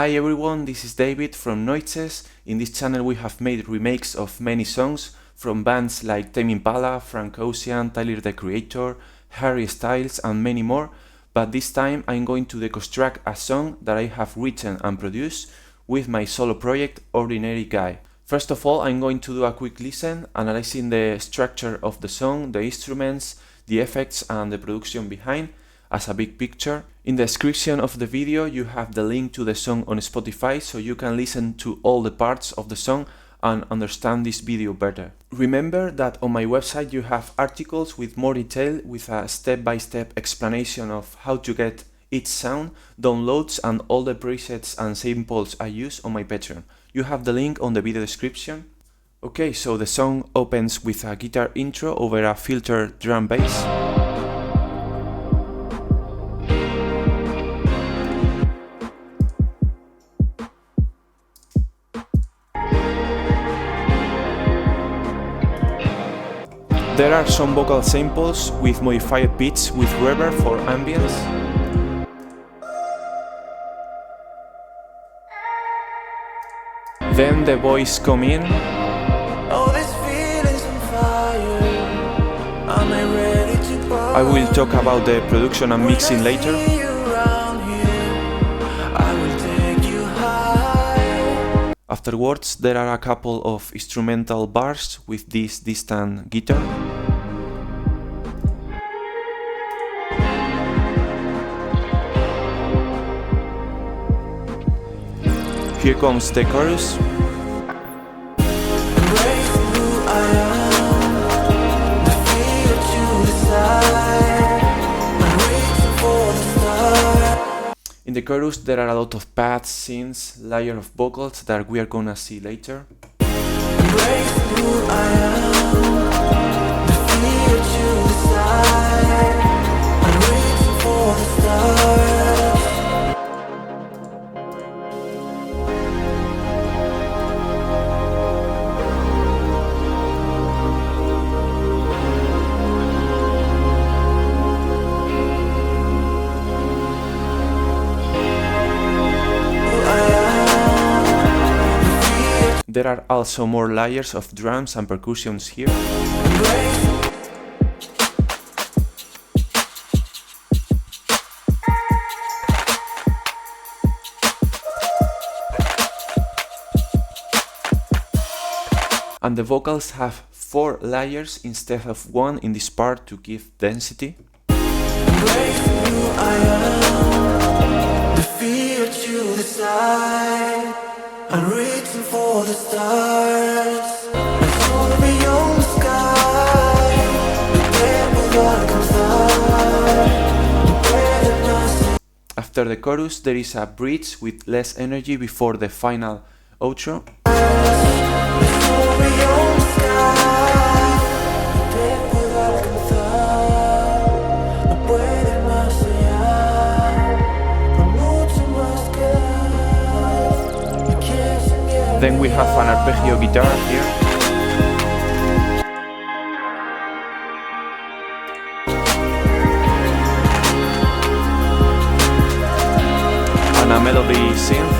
Hi everyone, this is David from Noises. In this channel we have made remakes of many songs from bands like Tame Impala, Frank Ocean, Tyler the Creator, Harry Styles and many more, but this time I'm going to deconstruct a song that I have written and produced with my solo project Ordinary Guy. First of all, I'm going to do a quick listen, analyzing the structure of the song, the instruments, the effects and the production behind as a big picture. In the description of the video you have the link to the song on Spotify, so you can listen to all the parts of the song and understand this video better. Remember that on my website you have articles with more detail, with a step-by-step explanation of how to get each sound, downloads and all the presets and samples I use on my Patreon. You have the link on the video description. Okay, so the song opens with a guitar intro over a filtered drum bass. There are some vocal samples with modified pitch with reverb for ambience. Then the voice come in. I will talk about the production and mixing later. Afterwards, there are a couple of instrumental bars with this distant guitar. Here comes the chorus. In the chorus there are a lot of pads, synths, layer of vocals that we are gonna see later. There are also more layers of drums and percussions here. And the vocals have 4 layers instead of 1 in this part to give density. I'm reaching for the stars. I soar beyond the sky. After the chorus there is a bridge with less energy before the final outro. Then we have an arpeggio guitar here. And a melody synth.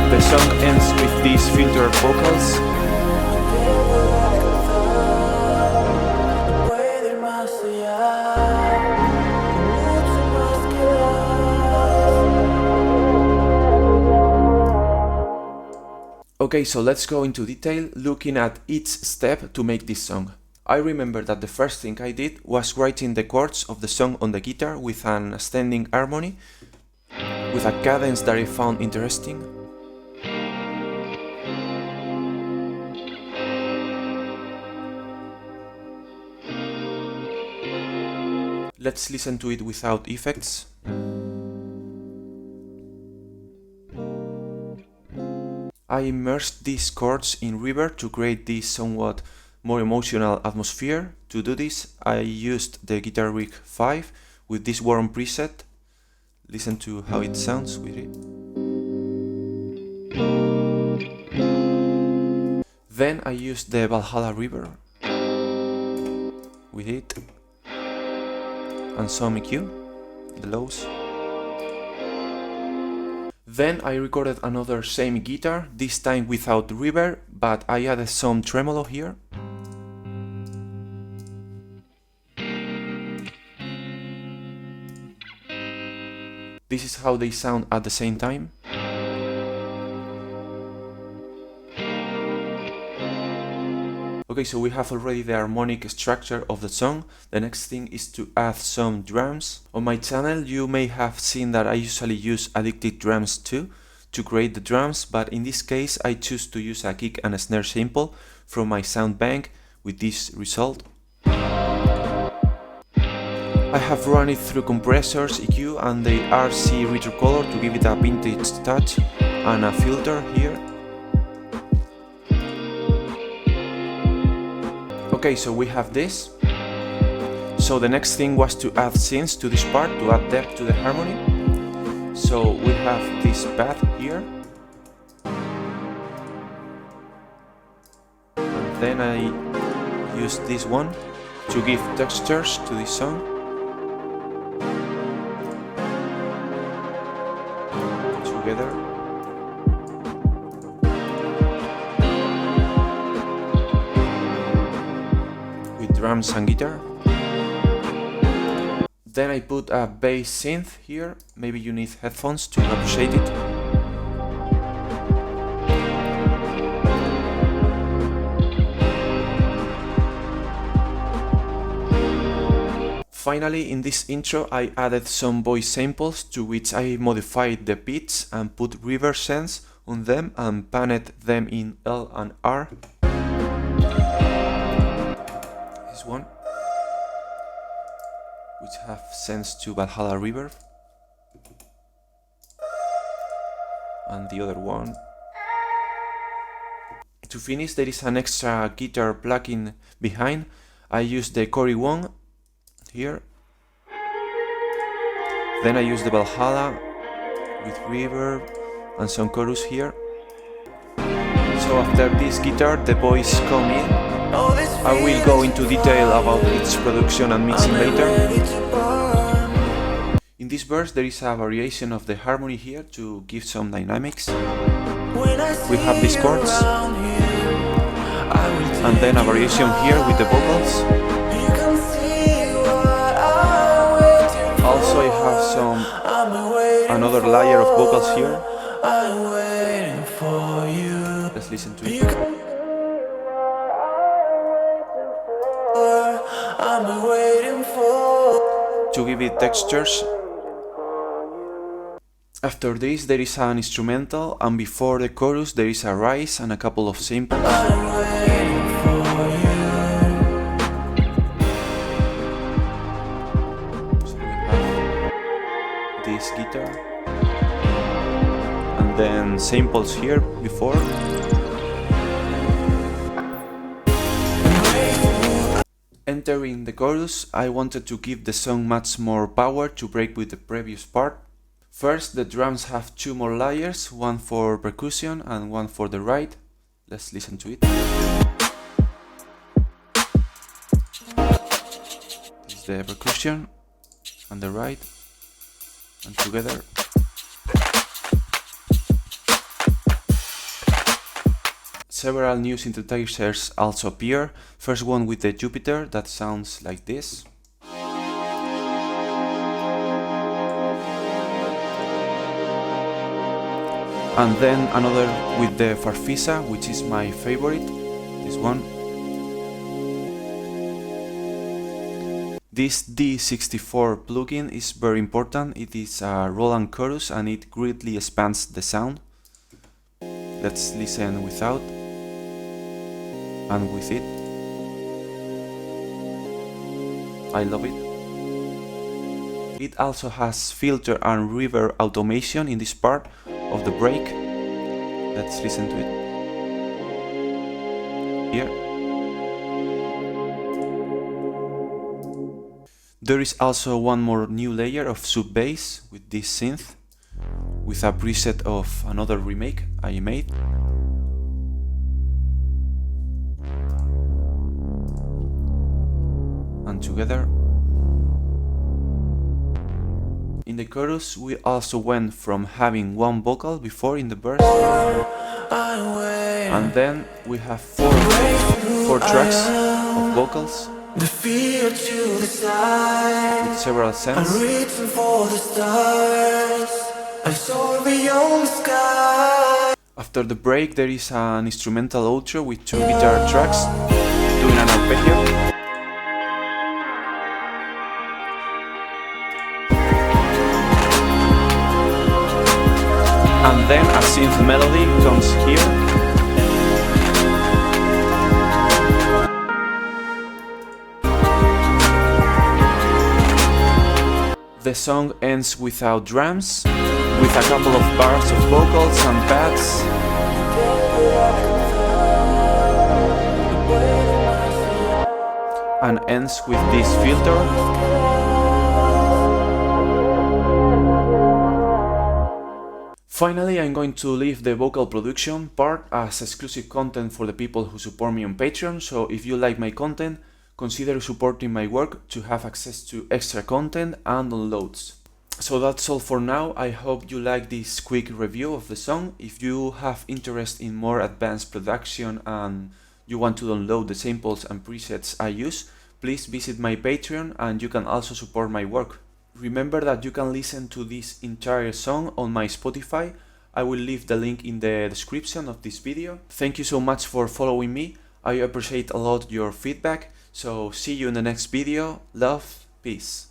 The song ends with these filtered vocals. Okay, so let's go into detail, looking at each step to make this song. I remember that the first thing I did was writing the chords of the song on the guitar with an ascending harmony, with a cadence that I found interesting. Let's listen to it without effects. I immersed these chords in reverb to create this somewhat more emotional atmosphere. To do this, I used the Guitar Rig 5 with this warm preset. Listen to how it sounds with it. Then I used the Valhalla reverb with it and some EQ, the lows. Then I recorded another same guitar, this time without reverb, but I added some tremolo here. This is how they sound at the same time. Okay, so we have already the harmonic structure of the song. The next thing is to add some drums. On my channel you may have seen that I usually use addicted drums too to create the drums, but in this case I choose to use a kick and a snare sample from my sound bank with this result. I have run it through compressors, EQ and the RC retro color to give it a vintage touch and a filter here. Okay, so we have this. So the next thing was to add synths to this part to add depth to the harmony. So we have this path here. And then I use this one to give textures to this song. Together. Drums and guitar. Then I put a bass synth here, maybe you need headphones to appreciate it. Finally, in this intro I added some voice samples to which I modified the pitch and put reverb sense on them and panned them in L and R. One which have sense to Valhalla reverb and the other one. To finish, there is an extra guitar plugin behind. I use the Corey one here, then I use the Valhalla with reverb and some chorus here. So after this guitar the voice come in. I will go into detail about its production and mixing later. In this verse there is a variation of the harmony here to give some dynamics. We have these chords and then a variation here with the vocals. Also I have another layer of vocals here. Let's listen to it. To give it textures. After this there is an instrumental and before the chorus there is a rise and a couple of samples. So we have this guitar and then samples here before. Entering the chorus, I wanted to give the song much more power to break with the previous part. First, the drums have two more layers, one for percussion and one for the ride. Let's listen to it. This is the percussion and the ride, and together. Several new synthesizers also appear. First one with the Jupiter that sounds like this. And then another with the Farfisa, which is my favorite, this one. This D64 plugin is very important. It is a Roland chorus and it greatly expands the sound. Let's listen without and with it. I love it. It also has filter and reverb automation in this part of the break. Let's listen to it. Here. There is also one more new layer of sub bass with this synth, with a preset of another remake I made. and together. In the chorus, we also went from having one vocal before in the verse, and then we have four tracks of vocals with several synths. After the break, there is an instrumental outro with 2 guitar tracks doing an arpeggio. And then a synth melody comes here. The song ends without drums, with a couple of bars of vocals and pads. And ends with this filter. Finally, I'm going to leave the vocal production part as exclusive content for the people who support me on Patreon, so if you like my content, consider supporting my work to have access to extra content and downloads. So that's all for now. I hope you like this quick review of the song. If you have interest in more advanced production and you want to download the samples and presets I use, please visit my Patreon and you can also support my work. Remember that you can listen to this entire song on my Spotify. I will leave the link in the description of this video. Thank you so much for following me. I appreciate a lot your feedback. So see you in the next video. Love, peace.